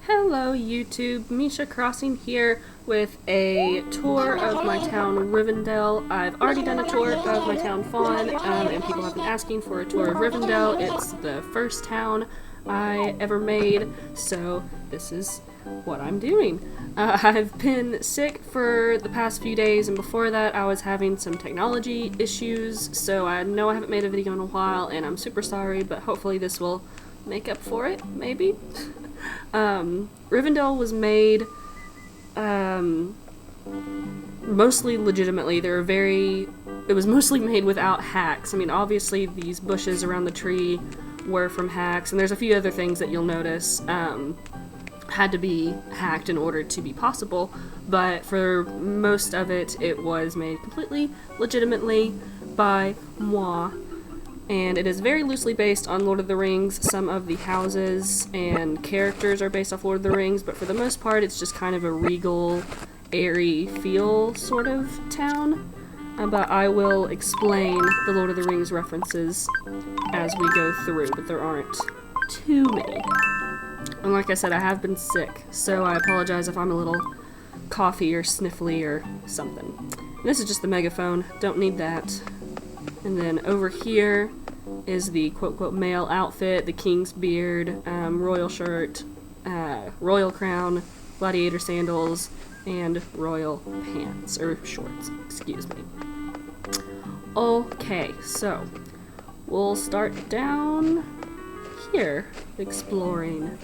Hello YouTube, Misha Crossing here with a tour of my town Rivendell. I've already done a tour of my town Fawn, and people have been asking for a tour of Rivendell. It's the first town I ever made, so this is what I'm doing. I've been sick for the past few days, and before that I was having some technology issues, so I know I haven't made a video in a while, and I'm super sorry, but hopefully this will make up for it, maybe? Rivendell was made, mostly legitimately. It was mostly made without hacks. I mean, obviously these bushes around the tree were from hacks, and there's a few other things that you'll notice, had to be hacked in order to be possible, but for most of it, it was made completely legitimately by moi. And it is very loosely based on Lord of the Rings. Some of the houses and characters are based off Lord of the Rings, but for the most part it's just kind of a regal, airy feel sort of town. But I will explain the Lord of the Rings references as we go through, but there aren't too many. And like I said, I have been sick, so I apologize if I'm a little coughy or sniffly or something. And this is just the megaphone, don't need that. And then over here is the quote-quote male outfit, the king's beard, royal shirt, royal crown, gladiator sandals, and royal pants, or shorts, excuse me. Okay, so we'll start down here, exploring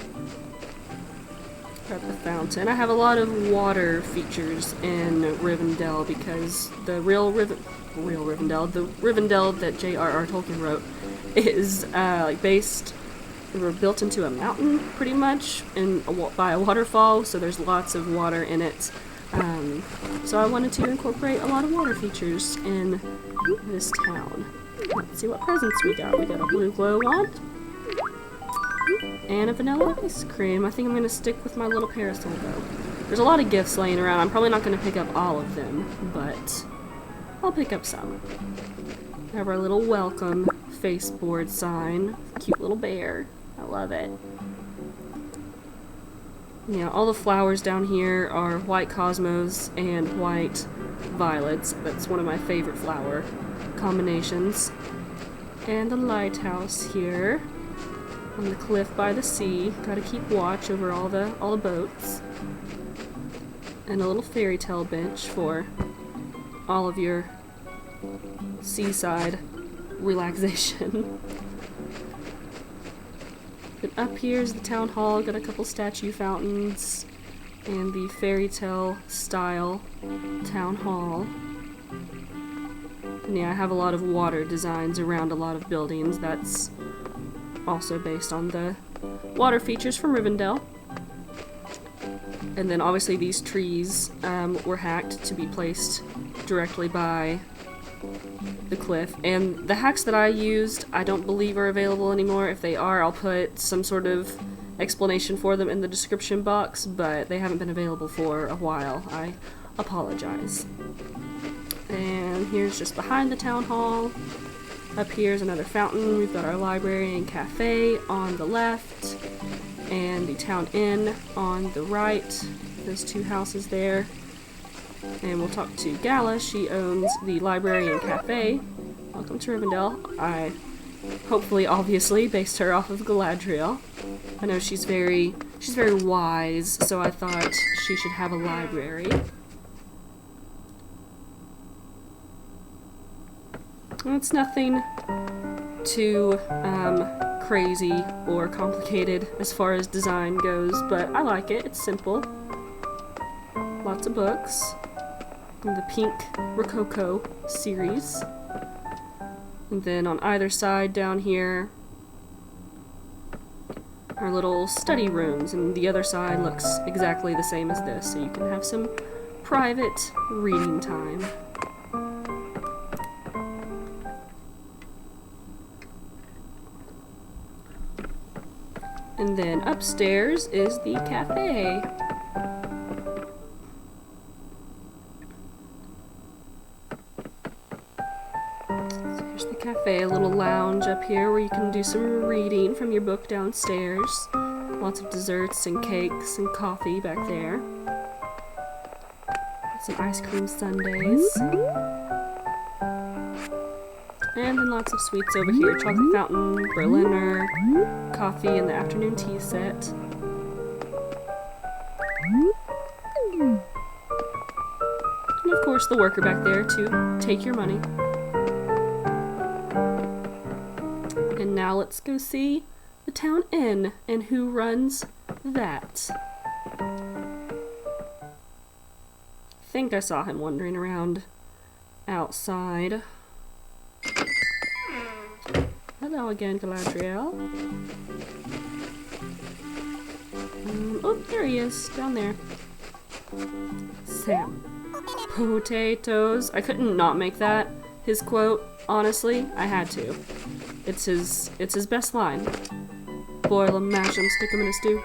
at the fountain. I have a lot of water features in Rivendell because the Rivendell, the Rivendell that J.R.R. Tolkien wrote, is built into a mountain pretty much, by a waterfall, so there's lots of water in it. So I wanted to incorporate a lot of water features in this town. Let's see what presents we got. We got a blue glow wand and a vanilla ice cream. I think I'm going to stick with my little parasol though. There's a lot of gifts laying around. I'm probably not going to pick up all of them, but I'll pick up some. We have our little welcome faceboard sign. Cute little bear. I love it. Yeah, all the flowers down here are white cosmos and white violets. That's one of my favorite flower combinations. And the lighthouse here on the cliff by the sea. Gotta keep watch over all the boats. And a little fairy tale bench for all of your seaside relaxation. And up here is the town hall. Got a couple statue fountains and the fairy tale style town hall. And yeah, I have a lot of water designs around a lot of buildings. That's also based on the water features from Rivendell. And then obviously these trees were hacked to be placed directly by the cliff. And the hacks that I used, I don't believe are available anymore. If they are, I'll put some sort of explanation for them in the description box, but they haven't been available for a while. I apologize. And here's just behind the town hall. Up here's another fountain. We've got our library and cafe on the left, and the town inn on the right. Those two houses there. And we'll talk to Gala. She owns the library and cafe. Welcome to Rivendell. I hopefully, obviously, based her off of Galadriel. I know she's very wise, so I thought she should have a library. It's nothing too crazy or complicated as far as design goes, but I like it. It's simple. Lots of books. And the pink Rococo series. And then on either side down here are little study rooms, and the other side looks exactly the same as this, so you can have some private reading time. And then upstairs is the cafe. So here's the cafe, a little lounge up here where you can do some reading from your book downstairs. Lots of desserts and cakes and coffee back there. Some ice cream sundaes. And then lots of sweets over here. Chocolate fountain, Berliner, coffee, and the afternoon tea set. And of course the worker back there to take your money. And now let's go see the town inn and who runs that. I think I saw him wandering around outside. Hello again, Galadriel. Oh, there he is, down there. Sam. Potatoes. I couldn't not make that his quote. Honestly, I had to. It's his best line. Boil 'em, mash 'em, stick 'em in a stew.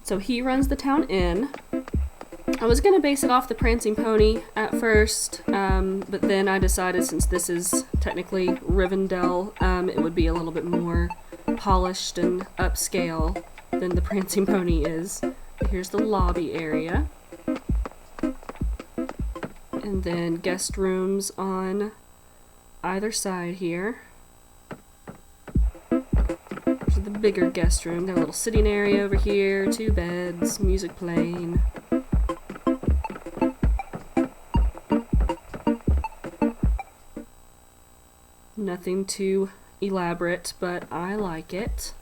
So he runs the town inn. I was gonna base it off the Prancing Pony at first, but then I decided since this is technically Rivendell, it would be a little bit more polished and upscale than the Prancing Pony is. Here's the lobby area. And then guest rooms on either side here. There's the bigger guest room. Got a little sitting area over here, 2 beds, music playing. Nothing too elaborate, but I like it.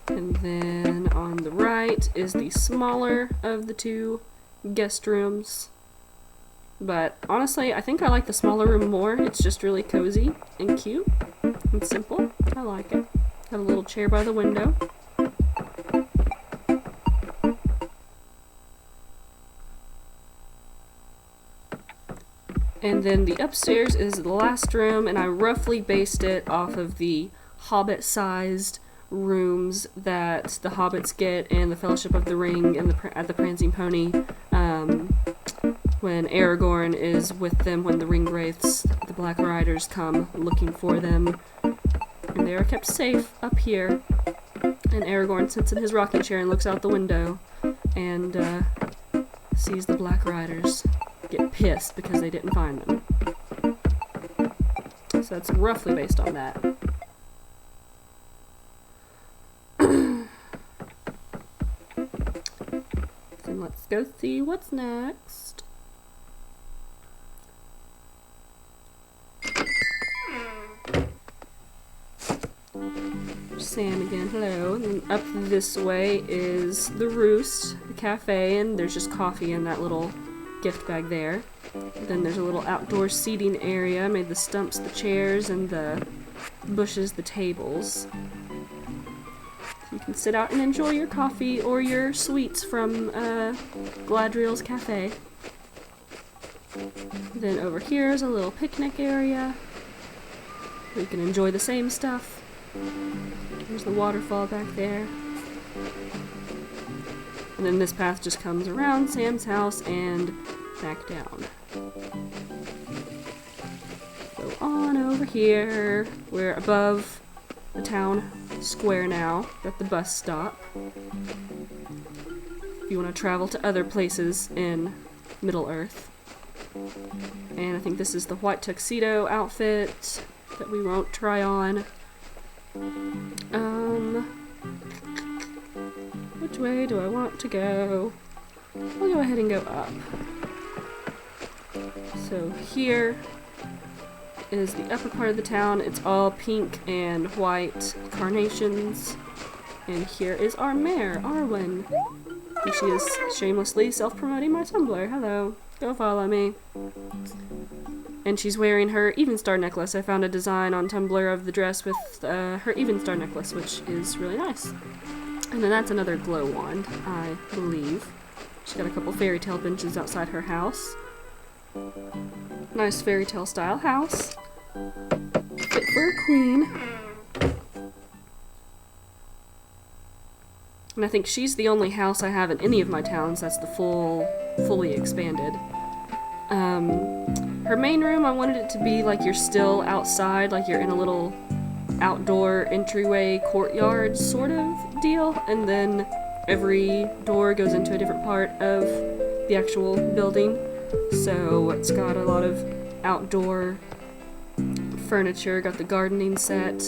And then on the right is the smaller of the 2 guest rooms. But honestly, I think I like the smaller room more. It's just really cozy and cute and simple. I like it. Got a little chair by the window. And then the upstairs is the last room, and I roughly based it off of the Hobbit-sized rooms that the Hobbits get in the Fellowship of the Ring and at the Prancing Pony, when Aragorn is with them when the Ringwraiths, the Black Riders, come looking for them. And they are kept safe up here. And Aragorn sits in his rocking chair and looks out the window and sees the Black Riders get pissed because they didn't find them. So that's roughly based on that. Then let's go see what's next. Sam again, hello. And then up this way is the Roost, the cafe, and there's just coffee in that little gift bag there. Then there's a little outdoor seating area. I made the stumps the chairs and the bushes the tables. You can sit out and enjoy your coffee or your sweets from Galadriel's cafe. Then over here is a little picnic area. You can enjoy the same stuff. There's the waterfall back there. And then this path just comes around Sam's house and back down. Go on over here. We're above the town square now, at the bus stop. If you want to travel to other places in Middle-earth. And I think this is the white tuxedo outfit that we won't try on. Which way do I want to go? I'll go ahead and go up. So here is the upper part of the town. It's all pink and white carnations. And here is our mayor, Arwen. And she is shamelessly self-promoting my Tumblr. Hello. Go follow me. And she's wearing her Evenstar necklace. I found a design on Tumblr of the dress with her Evenstar necklace, which is really nice. And then that's another glow wand, I believe. She's got a couple fairy tale benches outside her house. Nice fairy tale style house. Fit for a queen. And I think she's the only house I have in any of my towns that's the fully expanded. Her main room, I wanted it to be like you're still outside, like you're in a little outdoor entryway courtyard sort of deal, and then every door goes into a different part of the actual building. So it's got a lot of outdoor furniture, got the gardening set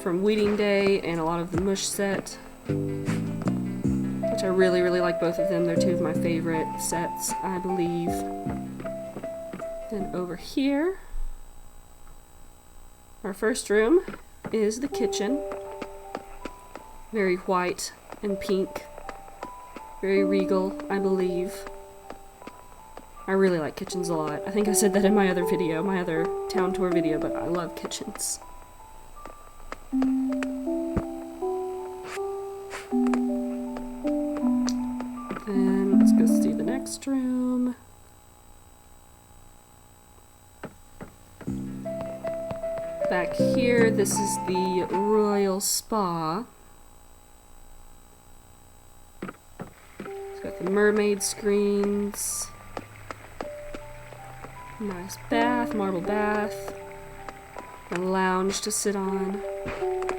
from Weeding Day and a lot of the mush set, which I really, really like both of them. They're two of my favorite sets, I believe. Then over here, our first room is the kitchen. Very white and pink. Very regal, I believe. I really like kitchens a lot. I think I said that in my other video, my other town tour video, but I love kitchens. Then let's go see the next room. Back here, this is the Royal Spa. It's got the mermaid screens. Nice bath, marble bath. A lounge to sit on,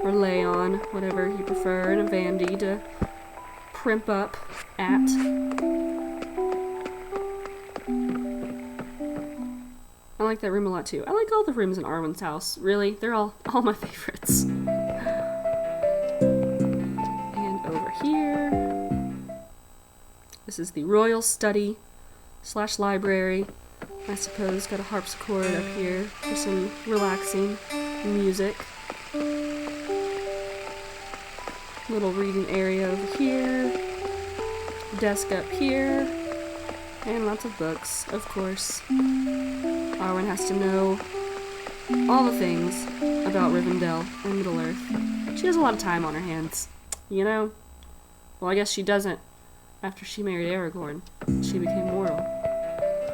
or lay on, whatever you prefer, and a vanity to primp up at. I like that room a lot too. I like all the rooms in Arwen's house. Really, they're all my favorites. And over here, this is the royal study / library. I suppose got a harpsichord up here for some relaxing music. Little reading area over here. Desk up here. And lots of books, of course. Arwen has to know all the things about Rivendell and Middle-earth. She has a lot of time on her hands, you know? Well, I guess she doesn't after she married Aragorn. She became mortal.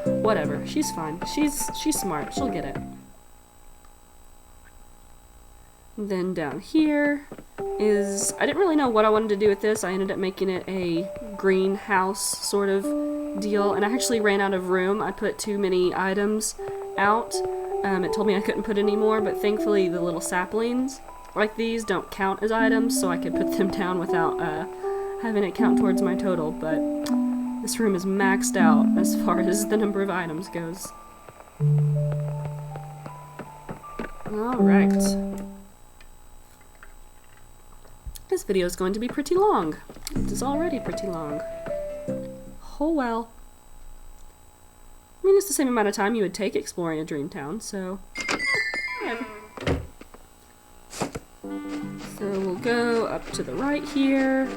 Whatever, she's fine. She's smart, she'll get it. Then down here is, I didn't really know what I wanted to do with this. I ended up making it a greenhouse sort of deal, and I actually ran out of room. I put too many items out. It told me I couldn't put any more, but thankfully the little saplings like these don't count as items, so I could put them down without having it count towards my total, but this room is maxed out as far as the number of items goes. Alright. This video is going to be pretty long. It is already pretty long. Oh well. I mean, it's the same amount of time you would take exploring a dream town, so whatever. So we'll go up to the right here.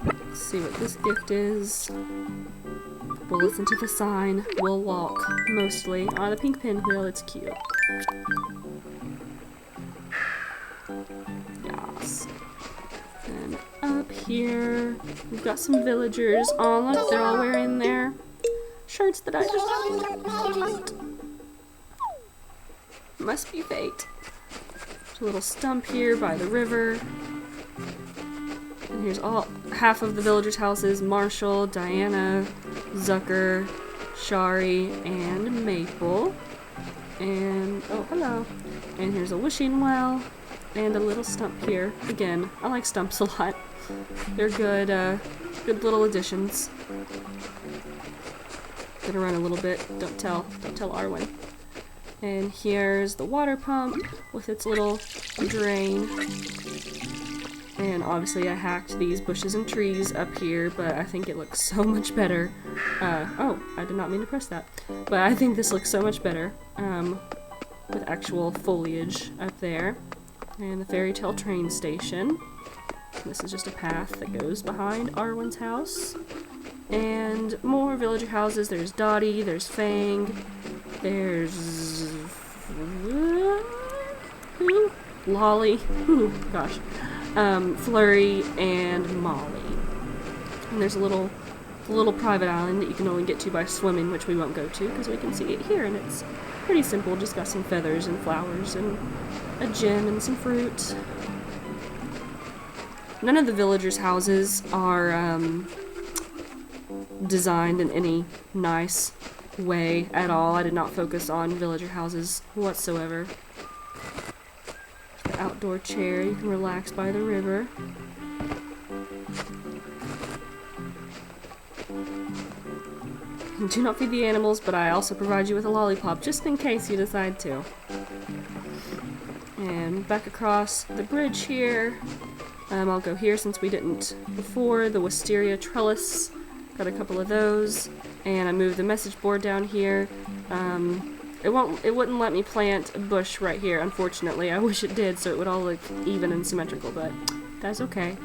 Let's see what this gift is. We'll listen to the sign. We'll walk, mostly. Oh, the pink pinwheel, it's cute. Yes. And up here, we've got some villagers. Oh, look, they're all wearing their shirts that I just hate. Must be fate. There's a little stump here by the river. And here's half of the villagers' houses: Marshall, Diana, Zucker, Shari, and Maple. And, oh, hello. And here's a wishing well, and a little stump here. Again, I like stumps a lot. They're good, good little additions. Gonna run a little bit, don't tell Arwen. And here's the water pump with its little drain. And obviously I hacked these bushes and trees up here, but I think it looks so much better. Oh, I did not mean to press that. But I think this looks so much better, with actual foliage up there. And the fairy tale train station. This is just a path that goes behind Arwen's house. And more villager houses. There's Dottie, there's Fang, there's who? Lolly, ooh, gosh, Flurry, and Molly. And there's a little private island that you can only get to by swimming, which we won't go to because we can see it here, and it's pretty simple. Just got some feathers and flowers and a gem and some fruit. None of the villagers' houses are designed in any nice way at all. I did not focus on villager houses whatsoever. outdoor chair. You can relax by the river. Do not feed the animals, but I also provide you with a lollipop just in case you decide to. And back across the bridge here. I'll go here since we didn't before. The wisteria trellis. Got a couple of those. And I moved the message board down here. It wouldn't let me plant a bush right here, unfortunately. I wish it did, so it would all look even and symmetrical, but that's okay.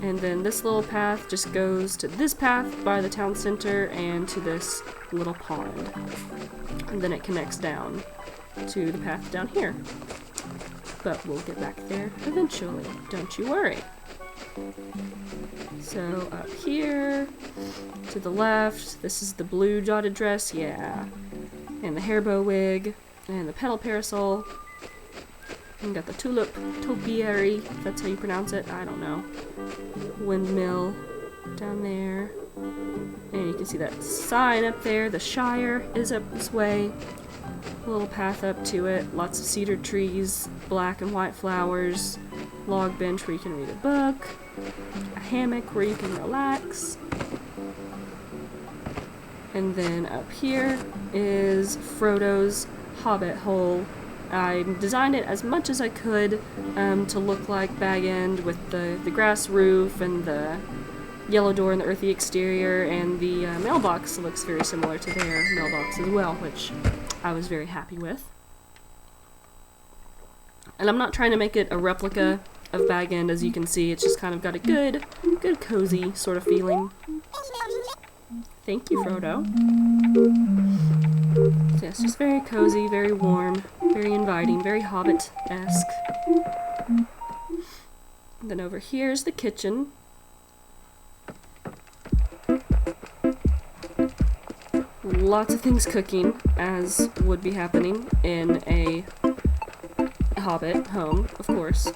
And then this little path just goes to this path by the town center and to this little pond. And then it connects down to the path down here. But we'll get back there eventually, don't you worry. So up here, to the left, this is the blue dotted dress, yeah. And the hair bow wig, and the petal parasol. And got the tulip topiary, if that's how you pronounce it, I don't know. Windmill down there. And you can see that sign up there, the Shire is up this way. A little path up to it, lots of cedar trees, black and white flowers, log bench where you can read a book, a hammock where you can relax. And then up here is Frodo's hobbit hole. I designed it as much as I could to look like Bag End with the grass roof and the yellow door and the earthy exterior, and the mailbox looks very similar to their mailbox as well, which I was very happy with. And I'm not trying to make it a replica of Bag End, as you can see. It's just kind of got a good cozy sort of feeling. Thank you, Frodo. So it's just very cozy, very warm, very inviting, very Hobbit-esque. Then over here is the kitchen. Lots of things cooking, as would be happening in a Hobbit home, of course.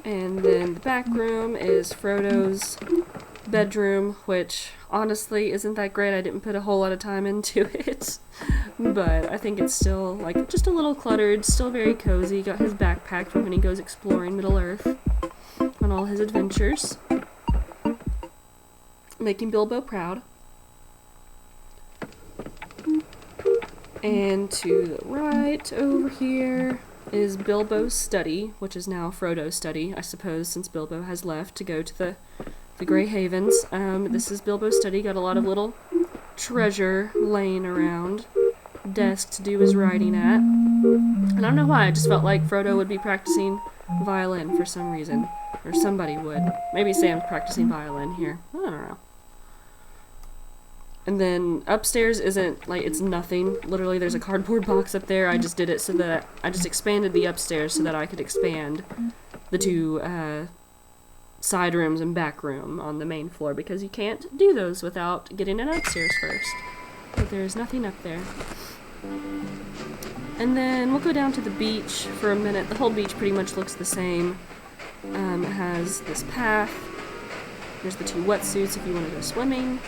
And then the back room is Frodo's bedroom, which honestly isn't that great. I didn't put a whole lot of time into it. But I think it's still, like, just a little cluttered, still very cozy. Got his backpack from when he goes exploring Middle-earth on all his adventures. Making Bilbo proud. And to the right over here is Bilbo's study, which is now Frodo's study, I suppose, since Bilbo has left to go to the Grey Havens. This is Bilbo's study. Got a lot of little treasure laying around. Desk to do his writing at. And I don't know why, I just felt like Frodo would be practicing violin for some reason. Or somebody would. Maybe Sam's practicing violin here. I don't know. And then upstairs isn't, like, it's nothing. Literally, there's a cardboard box up there. I just did it so that I just expanded the upstairs so that I could expand the two side rooms and back room on the main floor, because you can't do those without getting an upstairs first. But there's nothing up there. And then we'll go down to the beach for a minute. The whole beach pretty much looks the same. It has this path. There's the two wetsuits if you want to go swimming.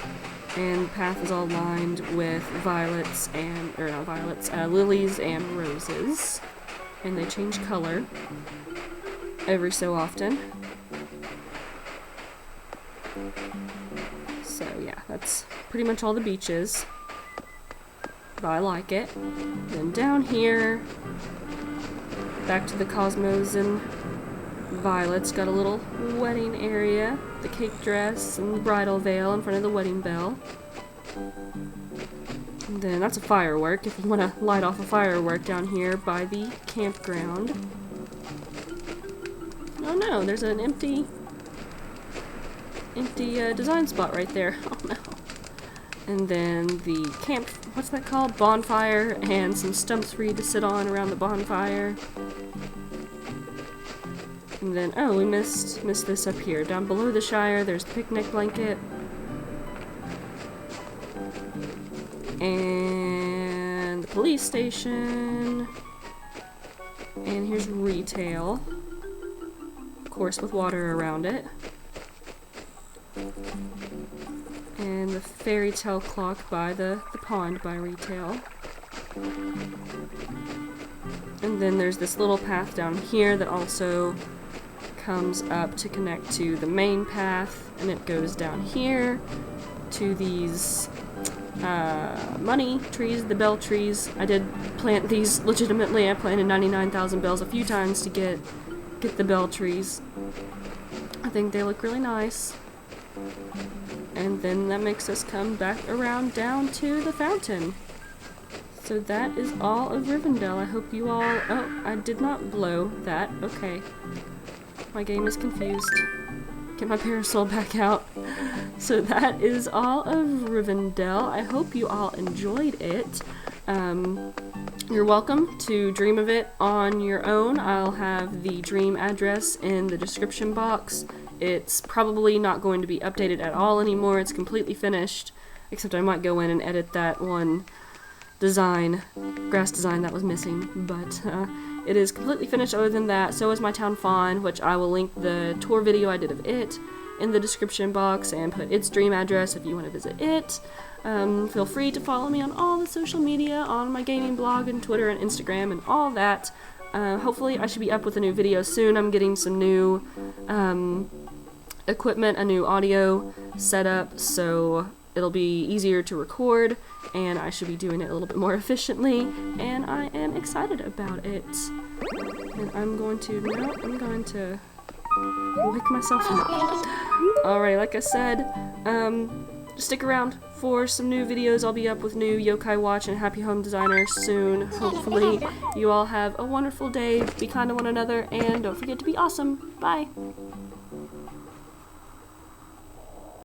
And the path is all lined with lilies and roses. And they change color every so often. So yeah, that's pretty much all the beach is. But I like it. Then down here, back to the Cosmos and Violet's got a little wedding area, the cake dress and the bridal veil in front of the wedding bell. And then that's a firework, if you want to light off a firework down here by the campground. Oh no, there's an empty design spot right there. Oh no. And then the what's that called? Bonfire, and some stumps for you to sit on around the bonfire. And then, oh, we missed this up here. Down below the Shire, there's the picnic blanket. And the police station. And here's retail. Of course, with water around it. And the fairy tale clock by the pond by retail. And then there's this little path down here that also comes up to connect to the main path, and it goes down here to these money trees, the bell trees. I did plant these legitimately. I planted 99,000 bells a few times to get the bell trees. I think they look really nice. And then that makes us come back around down to the fountain. So that is all of Rivendell. I hope you all... Oh, I did not blow that. Okay. My game is confused. Get my parasol back out. So that is all of Rivendell. I hope you all enjoyed it. You're welcome to dream of it on your own. I'll have the dream address in the description box. It's probably not going to be updated at all anymore. It's completely finished, except I might go in and edit that one design, grass design that was missing, but it is completely finished. Other than that, so is my town Fawn, which I will link the tour video I did of it in the description box and put its dream address if you want to visit it. Feel free to follow me on all the social media, on my gaming blog and Twitter and Instagram and all that. Hopefully I should be up with a new video soon. I'm getting some new equipment, a new audio setup, so it'll be easier to record, and I should be doing it a little bit more efficiently, and I am excited about it. And I'm going to wake myself up. Alright, like I said, stick around for some new videos. I'll be up with new Yokai Watch and Happy Home Designer soon. Hopefully you all have a wonderful day, be kind to one another, and don't forget to be awesome. Bye!